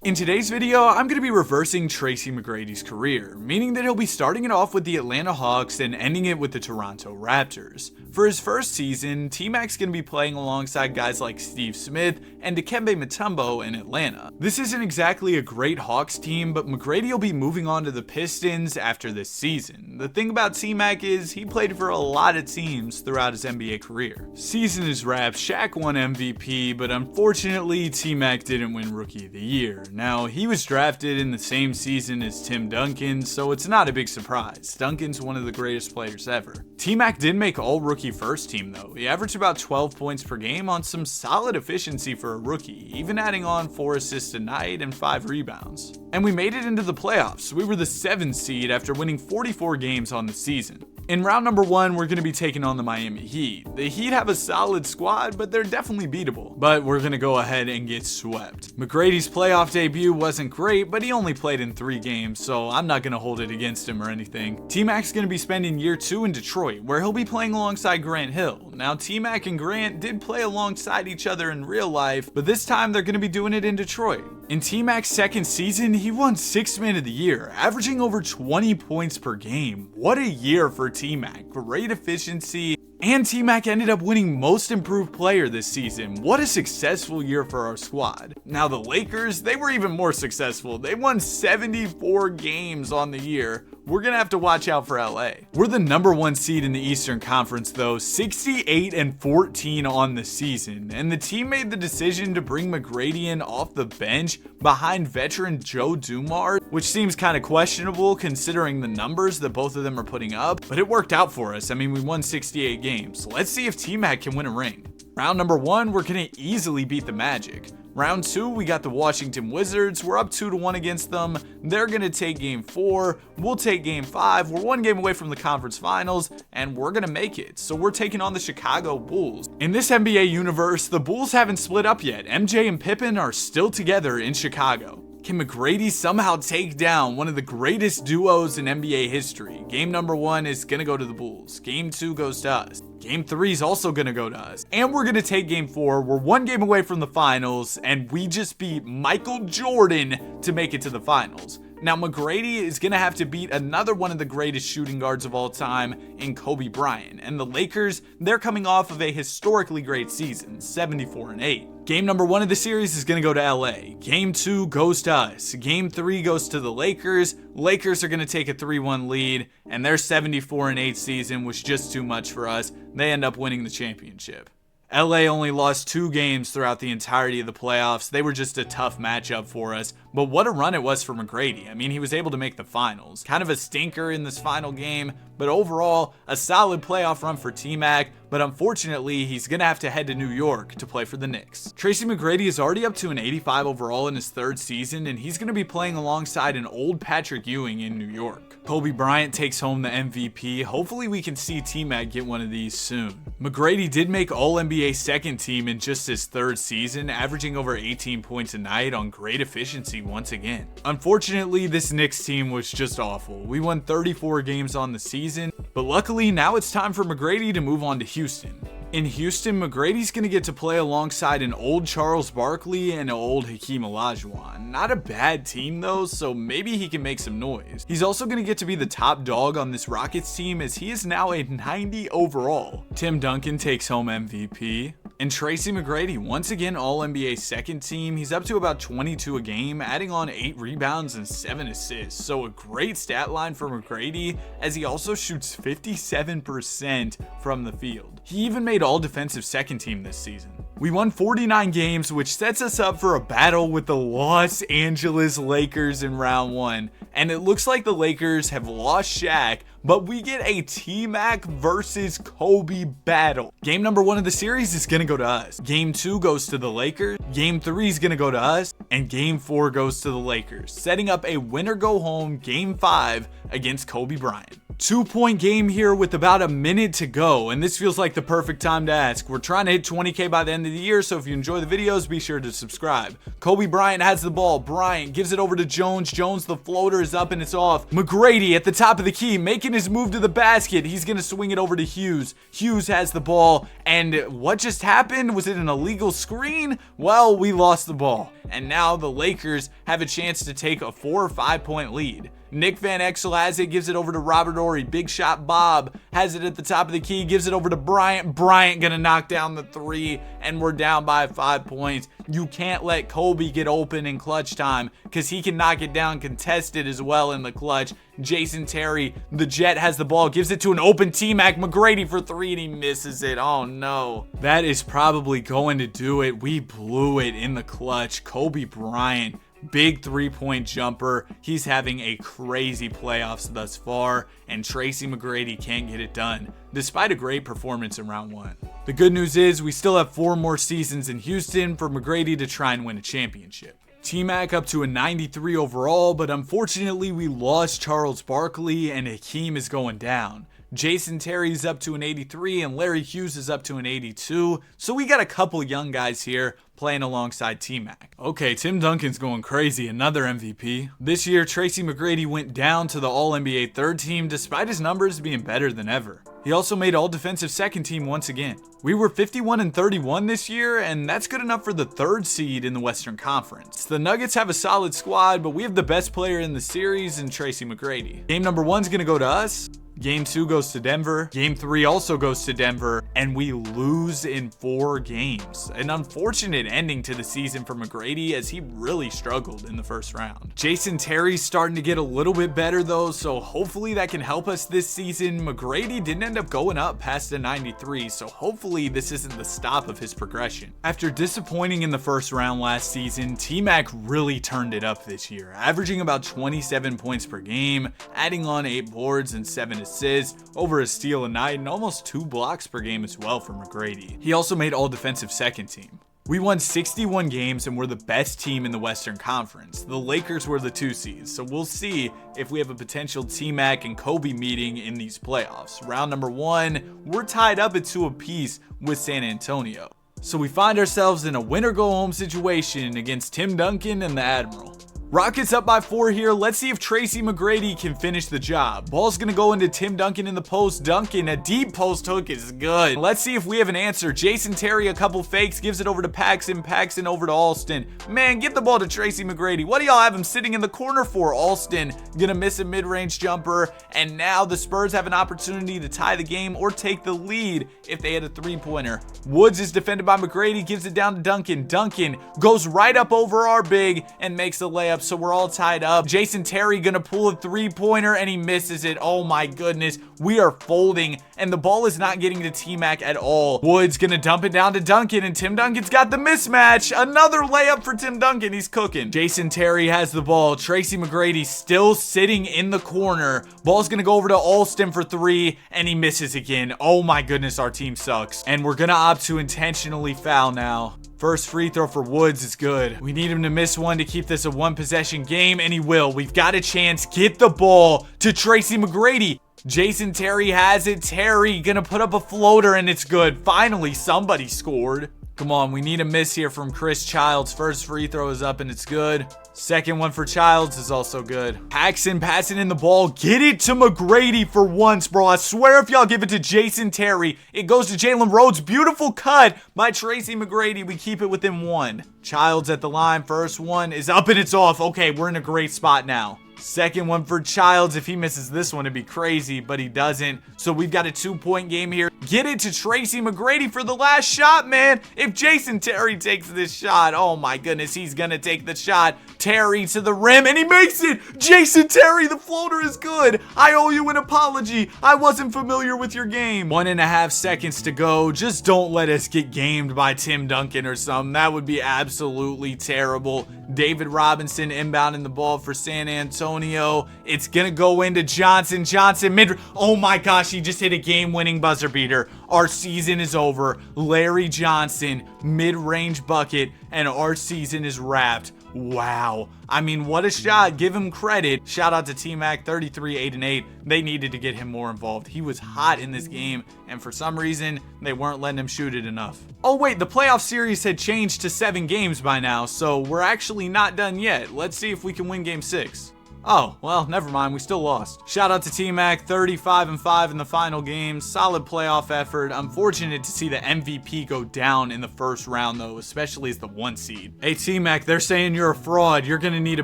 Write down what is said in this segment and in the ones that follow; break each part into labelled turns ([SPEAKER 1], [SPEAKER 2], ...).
[SPEAKER 1] In today's video, I'm going to be reversing Tracy McGrady's career, meaning that he'll be starting it off with the Atlanta Hawks and ending it with the Toronto Raptors. For his first season, T-Mac's going to be playing alongside guys like Steve Smith and Dikembe Mutombo in Atlanta. This isn't exactly a great Hawks team, but McGrady will be moving on to the Pistons after this season. The thing about T-Mac is he played for a lot of teams throughout his NBA career. Season is wrapped, Shaq won MVP, but unfortunately T-Mac didn't win Rookie of the Year. Now, he was drafted in the same season as Tim Duncan, so it's not a big surprise. Duncan's one of the greatest players ever. T-Mac did make all-rookie first team though. He averaged about 12 points per game on some solid efficiency for a rookie, even adding on 4 assists a night and 5 rebounds. And we made it into the playoffs. We were the 7th seed after winning 44 games on the season. In round number 1, we're going to be taking on the Miami Heat. The Heat have a solid squad, but they're definitely beatable. But we're going to go ahead and get swept. McGrady's playoff debut wasn't great, but he only played in 3 games, so I'm not going to hold it against him or anything. T-Mac's going to be spending year 2 in Detroit, where he'll be playing alongside Grant Hill. Now, T-Mac and Grant did play alongside each other in real life, but this time they're going to be doing it in Detroit. In T-Mac's second season, he won 6th Man of the Year, averaging over 20 points per game. What a year for T-Mac. Great efficiency. And T-Mac ended up winning Most Improved Player this season. What a successful year for our squad. Now the Lakers, they were even more successful. They won 74 games on the year. We're gonna have to watch out for LA. We're the number 1 seed in the Eastern Conference though, 68-14 on the season. And the team made the decision to bring McGrady in off the bench behind veteran Joe Dumars, which seems kind of questionable considering the numbers that both of them are putting up, but it worked out for us. I mean, we won 68 games. Let's see if T-Mac can win a ring. Round number 1, we're gonna easily beat the Magic. Round 2, we got the Washington Wizards. We're up 2-1 against them. They're going to take game 4. We'll take game 5. We're 1 game away from the conference finals, and we're going to make it. So we're taking on the Chicago Bulls. In this NBA universe, the Bulls haven't split up yet. MJ and Pippen are still together in Chicago. Can McGrady somehow take down one of the greatest duos in NBA history? Game number 1 is going to go to the Bulls. Game 2 goes to us. Game 3 is also going to go to us. And we're going to take game 4. We're 1 game away from the finals, and we just beat Michael Jordan to make it to the finals. Now, McGrady is going to have to beat another one of the greatest shooting guards of all time in Kobe Bryant. And the Lakers, they're coming off of a historically great season, 74-8. Game number 1 of the series is going to go to LA. Game 2 goes to us. Game 3 goes to the Lakers. Lakers are going to take a 3-1 lead, and their 74-8 season was just too much for us. They end up winning the championship. LA only lost 2 games throughout the entirety of the playoffs. They were just a tough matchup for us, but what a run it was for McGrady. I mean, he was able to make the finals. Kind of a stinker in this final game, but overall, a solid playoff run for T-Mac, but unfortunately, he's going to have to head to New York to play for the Knicks. Tracy McGrady is already up to an 85 overall in his 3rd season, and he's going to be playing alongside an old Patrick Ewing in New York. Kobe Bryant takes home the MVP. Hopefully, we can see T-Mac get one of these soon. McGrady did make All-NBA 2nd team in just his 3rd season, averaging over 18 points a night on great efficiency once again. Unfortunately, this Knicks team was just awful. We won 34 games on the season, but luckily now it's time for McGrady to move on to Houston. In Houston, McGrady's going to get to play alongside an old Charles Barkley and an old Hakeem Olajuwon. Not a bad team though, so maybe he can make some noise. He's also going to get to be the top dog on this Rockets team as he is now a 90 overall. Tim Duncan takes home MVP. And Tracy McGrady, once again All-NBA 2nd team, he's up to about 22 a game, adding on 8 rebounds and 7 assists. So a great stat line for McGrady, as he also shoots 57% from the field. He even made All-Defensive 2nd team this season. We won 49 games, which sets us up for a battle with the Los Angeles Lakers in round 1. And it looks like the Lakers have lost Shaq, but we get a T-Mac versus Kobe battle. Game number 1 of the series is going to go to us. Game 2 goes to the Lakers. Game 3 is going to go to us. And Game 4 goes to the Lakers, setting up a winner-go-home Game 5 against Kobe Bryant. 2-point game here with about a minute to go, and this feels like the perfect time to ask. We're trying to hit 20K by the end of the year, so if you enjoy the videos, be sure to subscribe. Kobe Bryant has the ball. Bryant gives it over to Jones. Jones, the floater is up and it's off. McGrady at the top of the key, making his move to the basket. He's going to swing it over to Hughes. Hughes has the ball, and what just happened? Was it an illegal screen? Well, we lost the ball, and now the Lakers have a chance to take a 4 or 5 point lead. Nick Van Exel has it, gives it over to Robert Horry. Big shot Bob has it at the top of the key, gives it over to Bryant. Bryant gonna knock down the 3, and we're down by 5 points. You can't let Kobe get open in clutch time because he can knock it down contested as well in the clutch. Jason Terry, the Jet, has the ball, gives it to an open T-Mac. McGrady for 3, and he misses it. Oh no. That is probably going to do it. We blew it in the clutch. Kobe Bryant, big 3-point jumper. He's having a crazy playoffs thus far, and Tracy McGrady can't get it done, despite a great performance in round 1. The good news is we still have 4 more seasons in Houston for McGrady to try and win a championship. T-Mac up to a 93 overall, but unfortunately we lost Charles Barkley and Hakeem is going down. Jason Terry's up to an 83 and Larry Hughes is up to an 82. So we got a couple young guys here playing alongside T-Mac. Okay, Tim Duncan's going crazy, another MVP. This year, Tracy McGrady went down to the All-NBA third team despite his numbers being better than ever. He also made All-Defensive second team once again. We were 51-31 this year, and that's good enough for the 3rd seed in the Western Conference. The Nuggets have a solid squad, but we have the best player in the series in Tracy McGrady. Game number 1's gonna go to us. Game 2 goes to Denver. Game 3 also goes to Denver, and we lose in 4 games. An unfortunate ending to the season for McGrady as he really struggled in the first round. Jason Terry's starting to get a little bit better though, so hopefully that can help us this season. McGrady didn't end up going up past a 93, so hopefully this isn't the stop of his progression. After disappointing in the first round last season, T-Mac really turned it up this year, averaging about 27 points per game, adding on 8 boards and 7 assists, over a steal a night, and almost 2 blocks per game as well for McGrady. He also made All-Defensive second team. We won 61 games and we're the best team in the Western Conference. The Lakers were the 2 seeds, so we'll see if we have a potential T-Mac and Kobe meeting in these playoffs. Round number 1, we're tied up at 2 apiece with San Antonio. So we find ourselves in a win-or-go-home situation against Tim Duncan and the Admiral. Rockets up by 4 here. Let's see if Tracy McGrady can finish the job. Ball's gonna go into Tim Duncan in the post. Duncan, a deep post hook is good. Let's see if we have an answer. Jason Terry, a couple fakes, gives it over to Paxson. Paxson over to Alston. Man, get the ball to Tracy McGrady. What do y'all have him sitting in the corner for? Alston gonna miss a mid-range jumper, and now the Spurs have an opportunity to tie the game or take the lead if they had a 3-pointer. Woods is defended by McGrady, gives it down to Duncan. Duncan goes right up over our big and makes the layup. So we're all tied up. Jason Terry gonna pull a 3-pointer and he misses it. Oh my goodness, we are folding and the ball is not getting to T-Mac at all. Woods gonna dump it down to Duncan and Tim Duncan's got the mismatch. Another layup for Tim Duncan, he's cooking. Jason Terry has the ball. Tracy McGrady still sitting in the corner. Ball's gonna go over to Alston for 3 and he misses again. Oh my goodness, our team sucks. And we're gonna opt to intentionally foul now. First free throw for Woods is good. We need him to miss one to keep this a 1-possession game, and he will. We've got a chance. Get the ball to Tracy McGrady. Jason Terry has it. Terry gonna put up a floater, and it's good. Finally, somebody scored. Come on, we need a miss here from Chris Childs. First free throw is up and it's good. Second one for Childs is also good. Paxson passing in the ball. Get it to McGrady for once, bro. I swear if y'all give it to Jason Terry, it goes to Jalen Rhodes. Beautiful cut by Tracy McGrady. We keep it within 1. Childs at the line. First one is up and it's off. Okay, we're in a great spot now. Second one for Childs. If he misses this one, it'd be crazy, but he doesn't. So we've got a 2-point game here. Get it to Tracy McGrady for the last shot, man. If Jason Terry takes this shot, oh my goodness, he's gonna take the shot. Terry to the rim, and he makes it. Jason Terry, the floater is good. I owe you an apology. I wasn't familiar with your game. 1.5 seconds to go. Just don't let us get gamed by Tim Duncan or something. That would be absolutely terrible. David Robinson inbounding the ball for San Antonio. It's gonna go into Johnson. Johnson mid. Oh my gosh, he just hit a game-winning buzzer beater. Our season is over. Larry Johnson, mid-range bucket, and our season is wrapped. Wow. I mean, what a shot. Give him credit. Shout out to T-Mac, 33, 8 and 8. They needed to get him more involved. He was hot in this game, and for some reason, they weren't letting him shoot it enough. Oh wait, the playoff series had changed to 7 games by now, so we're actually not done yet. Let's see if we can win game 6. Oh, well, never mind, we still lost. Shout out to T-Mac, 35-5 in the final game. Solid playoff effort. Unfortunate to see the MVP go down in the first round, though, especially as the 1 seed. Hey, T-Mac, they're saying you're a fraud. You're gonna need a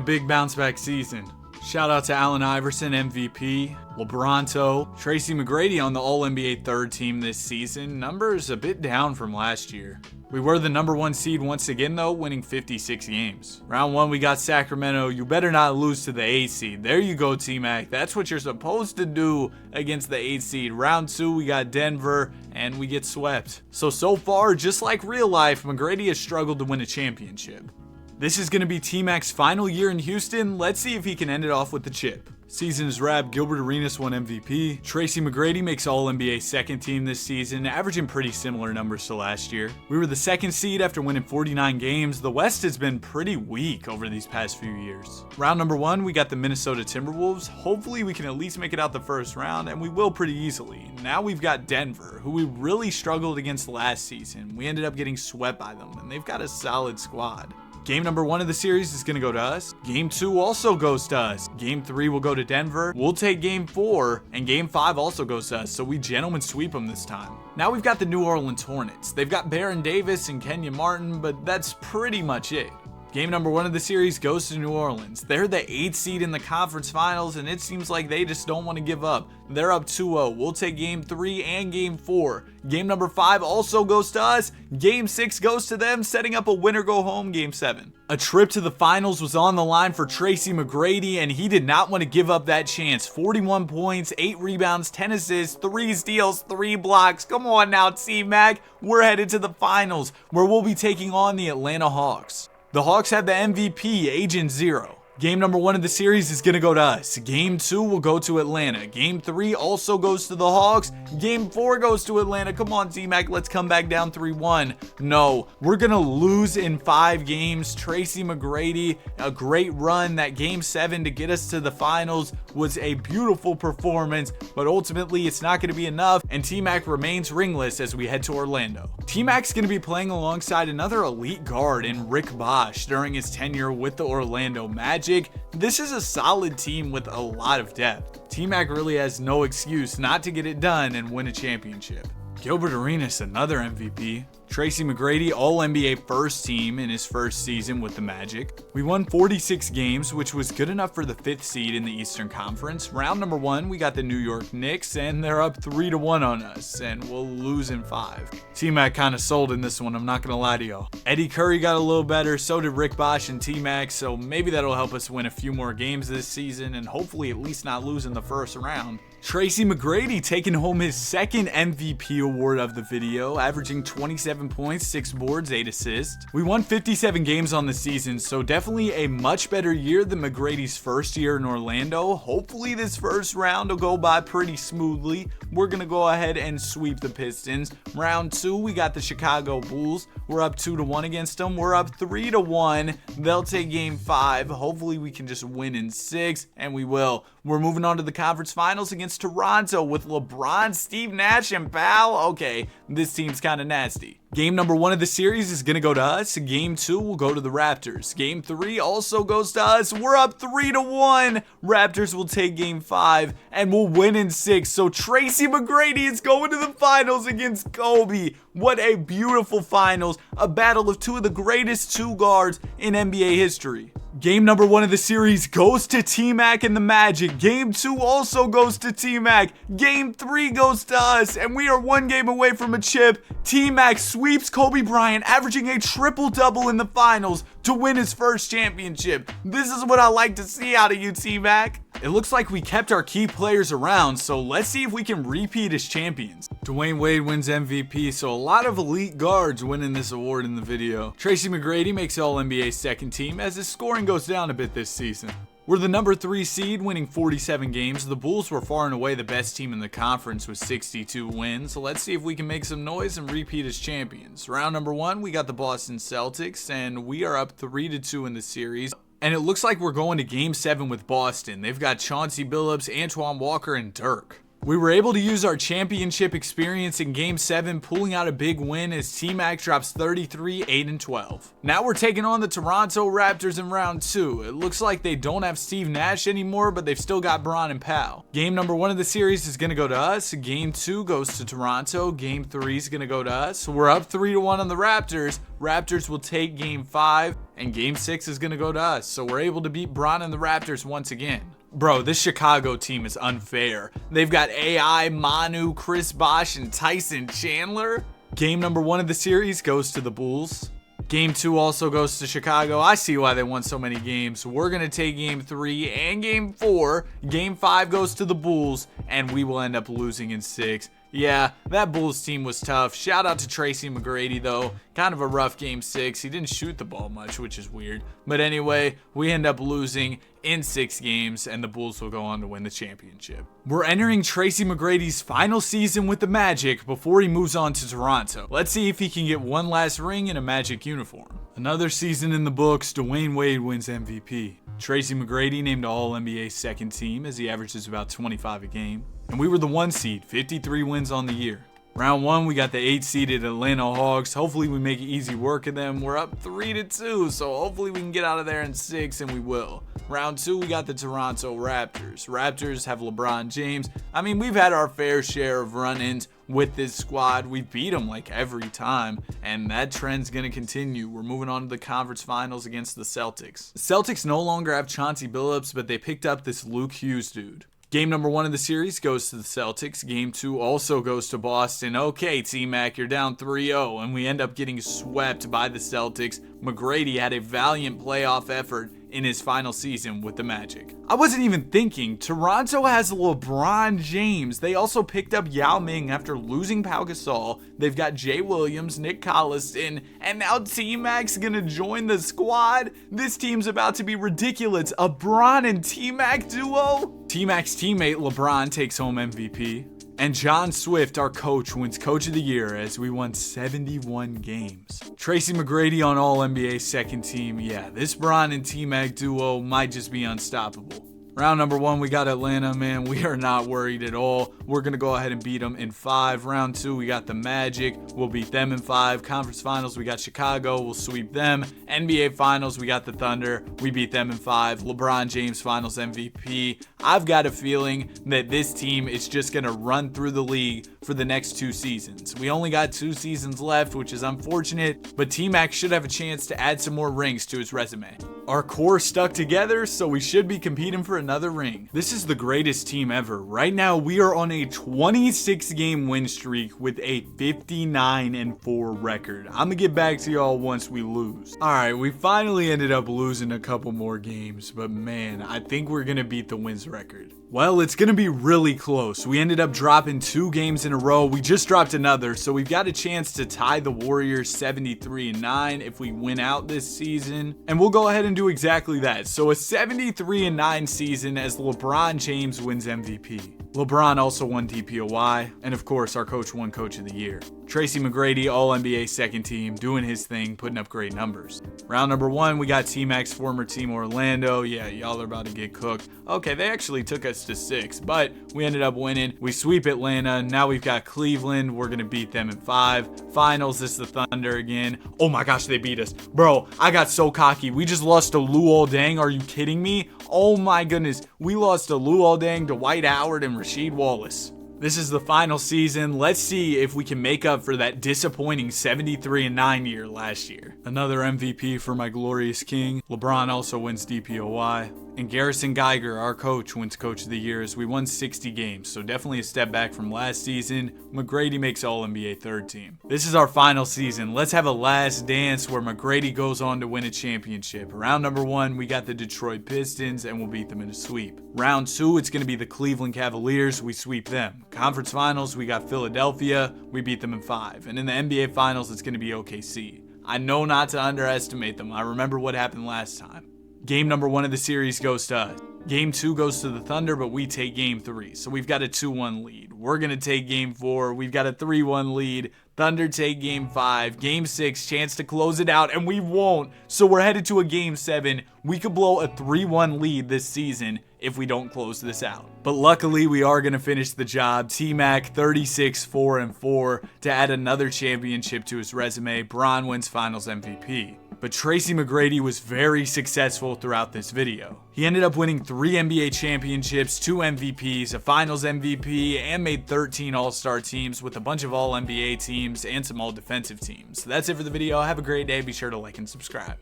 [SPEAKER 1] big bounce-back season. Shout out to Allen Iverson, MVP, LeBronto, Tracy McGrady on the All-NBA 3rd team this season. Numbers a bit down from last year. We were the number 1 seed once again though, winning 56 games. Round 1 we got Sacramento. You better not lose to the 8 seed. There you go, T-Mac. That's what you're supposed to do against the 8 seed. Round 2 we got Denver and we get swept. So far, just like real life, McGrady has struggled to win a championship. This is going to be T-Mac's final year in Houston. Let's see if he can end it off with the chip. Season is wrapped. Gilbert Arenas won MVP. Tracy McGrady makes All-NBA 2nd team this season, averaging pretty similar numbers to last year. We were the 2nd seed after winning 49 games. The West has been pretty weak over these past few years. Round number 1, we got the Minnesota Timberwolves. Hopefully we can at least make it out the first round, and we will pretty easily. Now we've got Denver, who we really struggled against last season. We ended up getting swept by them, and they've got a solid squad. Game number 1 of the series is going to go to us. Game 2 also goes to us. Game 3 will go to Denver. We'll take game 4, and game 5 also goes to us, so we gentlemen sweep them this time. Now we've got the New Orleans Hornets. They've got Baron Davis and Kenyon Martin, but that's pretty much it. Game number 1 of the series goes to New Orleans. They're the 8th seed in the conference finals, and it seems like they just don't want to give up. They're up 2-0. We'll take game 3 and game 4. Game number 5 also goes to us. Game 6 goes to them, setting up a winner-go-home game 7. A trip to the finals was on the line for Tracy McGrady, and he did not want to give up that chance. 41 points, 8 rebounds, 10 assists, 3 steals, 3 blocks. Come on now, T-Mac. We're headed to the finals, where we'll be taking on the Atlanta Hawks. The Hawks have the MVP, Agent Zero. Game number 1 of the series is going to go to us. Game 2 will go to Atlanta. Game 3 also goes to the Hawks. Game 4 goes to Atlanta. Come on, T-Mac, let's come back down 3-1. No, we're going to lose in 5 games. Tracy McGrady, a great run. That game 7 to get us to the finals was a beautiful performance, but ultimately it's not going to be enough, and T-Mac remains ringless as we head to Orlando. T-Mac's going to be playing alongside another elite guard in Rick Bosh during his tenure with the Orlando Magic. This is a solid team with a lot of depth. T-Mac really has no excuse not to get it done and win a championship. Gilbert Arenas, another MVP. Tracy McGrady, All-NBA 1st team in his first season with the Magic. We won 46 games, which was good enough for the 5th seed in the Eastern Conference. Round number 1, we got the New York Knicks, and they're up 3-1 on us, and we'll lose in 5. T-Mac kind of sold in this one, I'm not going to lie to y'all. Eddie Curry got a little better, so did Rick Bosh and T-Mac, so maybe that'll help us win a few more games this season, and hopefully at least not lose in the first round. Tracy McGrady taking home his 2nd MVP award of the video, averaging 27 points, 6 boards, 8 assists. We won 57 games on the season, so definitely a much better year than McGrady's first year in Orlando. Hopefully this first round will go by pretty smoothly. We're going to go ahead and sweep the Pistons. Round 2, we got the Chicago Bulls. We're up 2-1 against them. We're up 3-1. They'll take game 5. Hopefully we can just win in 6, and we will. We're moving on to the conference finals against Toronto with LeBron, Steve Nash, and Pal. Okay, this team's kind of nasty. Game number 1 of the series is going to go to us. Game 2 will go to the Raptors. Game 3 also goes to us. We're up 3-1. Raptors will take game 5 and we'll win in 6. So Tracy McGrady is going to the finals against Kobe. What a beautiful finals. A battle of 2 of the greatest 2 guards in NBA history. Game number 1 of the series goes to T-Mac and the Magic. Game 2 also goes to T-Mac. Game 3 goes to us, and we are 1 game away from a chip. T-Mac sweeps Kobe Bryant, averaging a triple-double in the finals to win his first championship. This is what I like to see out of you, T-Mac. It looks like we kept our key players around, so let's see if we can repeat as champions. Dwayne Wade wins MVP, so a lot of elite guards winning this award in the video. Tracy McGrady makes All-NBA 2nd team as his scoring goes down a bit this season. We're the number 3 seed, winning 47 games. The Bulls were far and away the best team in the conference with 62 wins. So let's see if we can make some noise and repeat as champions. Round number 1, we got the Boston Celtics, and we are up 3-2 in the series. And it looks like we're going to Game 7 with Boston. They've got Chauncey Billups, Antoine Walker, and Dirk. We were able to use our championship experience in Game 7, pulling out a big win as T-Mac drops 33, 8-12. Now we're taking on the Toronto Raptors in round 2. It looks like they don't have Steve Nash anymore, but they've still got Bron and Powell. Game number 1 of the series is going to go to us. Game 2 goes to Toronto. Game 3 is going to go to us. We're up 3-1 on the Raptors. Raptors will take Game 5, and Game 6 is going to go to us. So we're able to beat Bron and the Raptors once again. Bro, this Chicago team is unfair. They've got AI, Manu, Chris Bosh, and Tyson Chandler. Game number 1 of the series goes to the Bulls. Game 2 also goes to Chicago. I see why they won so many games. We're going to take Game 3 and Game 4. Game 5 goes to the Bulls, and we will end up losing in 6. Yeah, that Bulls team was tough. Shout out to Tracy McGrady, though. Kind of a rough Game 6. He didn't shoot the ball much, which is weird. But anyway, we end up losing in 6 games, and the Bulls will go on to win the championship. We're entering Tracy McGrady's final season with the Magic before he moves on to Toronto. Let's see if he can get one last ring in a Magic uniform. Another season in the books, Dwayne Wade wins MVP. Tracy McGrady named All-NBA second team as he averages about 25 a game. And we were the 1 seed, 53 wins on the year. Round 1, we got the 8-seeded Atlanta Hawks. Hopefully we make easy work of them. We're up 3-2, so hopefully we can get out of there in 6, and we will. Round 2, we got the Toronto Raptors. Raptors have LeBron James. I mean, we've had our fair share of run-ins with this squad. We beat them like every time, and that trend's going to continue. We're moving on to the conference finals against the Celtics. The Celtics no longer have Chauncey Billups, but they picked up this Luke Hughes dude. Game number 1 of the series goes to the Celtics. Game 2 also goes to Boston. Okay, T-Mac, you're down 3-0, and we end up getting swept by the Celtics. McGrady had a valiant playoff effort in his final season with the Magic. I wasn't even thinking. Toronto has LeBron James. They also picked up Yao Ming after losing Pau Gasol. They've got Jay Williams, Nick Collison, and now T-Mac's gonna join the squad. This team's about to be ridiculous. A Bron and T-Mac duo? T-Mac's teammate LeBron takes home MVP. And John Swift, our coach, wins Coach of the Year as we won 71 games. Tracy McGrady on All-NBA second team. Yeah, this Bron and T-Mac duo might just be unstoppable. Round number 1, we got Atlanta, man. We are not worried at all. We're going to go ahead and beat them in 5. Round 2, we got the Magic. We'll beat them in 5. Conference Finals, we got Chicago. We'll sweep them. NBA Finals, we got the Thunder. We beat them in 5. LeBron James Finals MVP. I've got a feeling that this team is just going to run through the league for the next 2 seasons. We only got 2 seasons left, which is unfortunate, but T-Mac should have a chance to add some more rings to his resume. Our core stuck together, so we should be competing for another ring. This is the greatest team ever. Right now, we are on a 26-game win streak with a 59-4 record. I'm gonna get back to y'all once we lose. Alright, we finally ended up losing a couple more games, but man, I think we're gonna beat the wins record. Well, it's going to be really close. We ended up dropping 2 games in a row. We just dropped another, so we've got a chance to tie the Warriors 73-9 if we win out this season. And we'll go ahead and do exactly that. So a 73-9 season as LeBron James wins MVP. LeBron also won DPOY, and of course our coach won Coach of the Year. Tracy McGrady, All-NBA second team, doing his thing, putting up great numbers. Round number 1, we got T-Mac's former team Orlando. Yeah, y'all are about to get cooked. Okay, they actually took us to 6, but we ended up winning. We sweep Atlanta. Now we've got Cleveland. We're going to beat them in 5. Finals, it's the Thunder again. Oh my gosh, they beat us. Bro, I got so cocky. We just lost to Luol Deng. Are you kidding me? Oh my goodness. We lost to Luol Deng, Dwight Howard, and Rasheed Wallace. This is the final season. Let's see if we can make up for that disappointing 73-9 year last year. Another MVP for my glorious king. LeBron also wins DPOY. And Garrison Geiger, our coach, wins Coach of the Year as we won 60 games, so definitely a step back from last season. McGrady makes All-NBA third team. This is our final season. Let's have a last dance where McGrady goes on to win a championship. Round number 1, we got the Detroit Pistons, and we'll beat them in a sweep. Round 2, it's going to be the Cleveland Cavaliers. We sweep them. Conference Finals, we got Philadelphia. We beat them in 5. And in the NBA Finals, it's going to be OKC. I know not to underestimate them. I remember what happened last time. Game number 1 of the series goes to us. Game 2 goes to the Thunder, but we take game 3. So we've got a 2-1 lead. We're going to take game 4. We've got a 3-1 lead. Thunder take game 5. Game 6, chance to close it out, and we won't. So we're headed to a game 7. We could blow a 3-1 lead this season if we don't close this out. But luckily, we are going to finish the job. T-Mac 36-4-4 to add another championship to his resume. Bron wins Finals MVP. But Tracy McGrady was very successful throughout this video. He ended up winning 3 NBA championships, 2 MVPs, a Finals MVP, and made 13 All-Star teams with a bunch of All-NBA teams and some All-Defensive teams. So that's it for the video. Have a great day. Be sure to like and subscribe.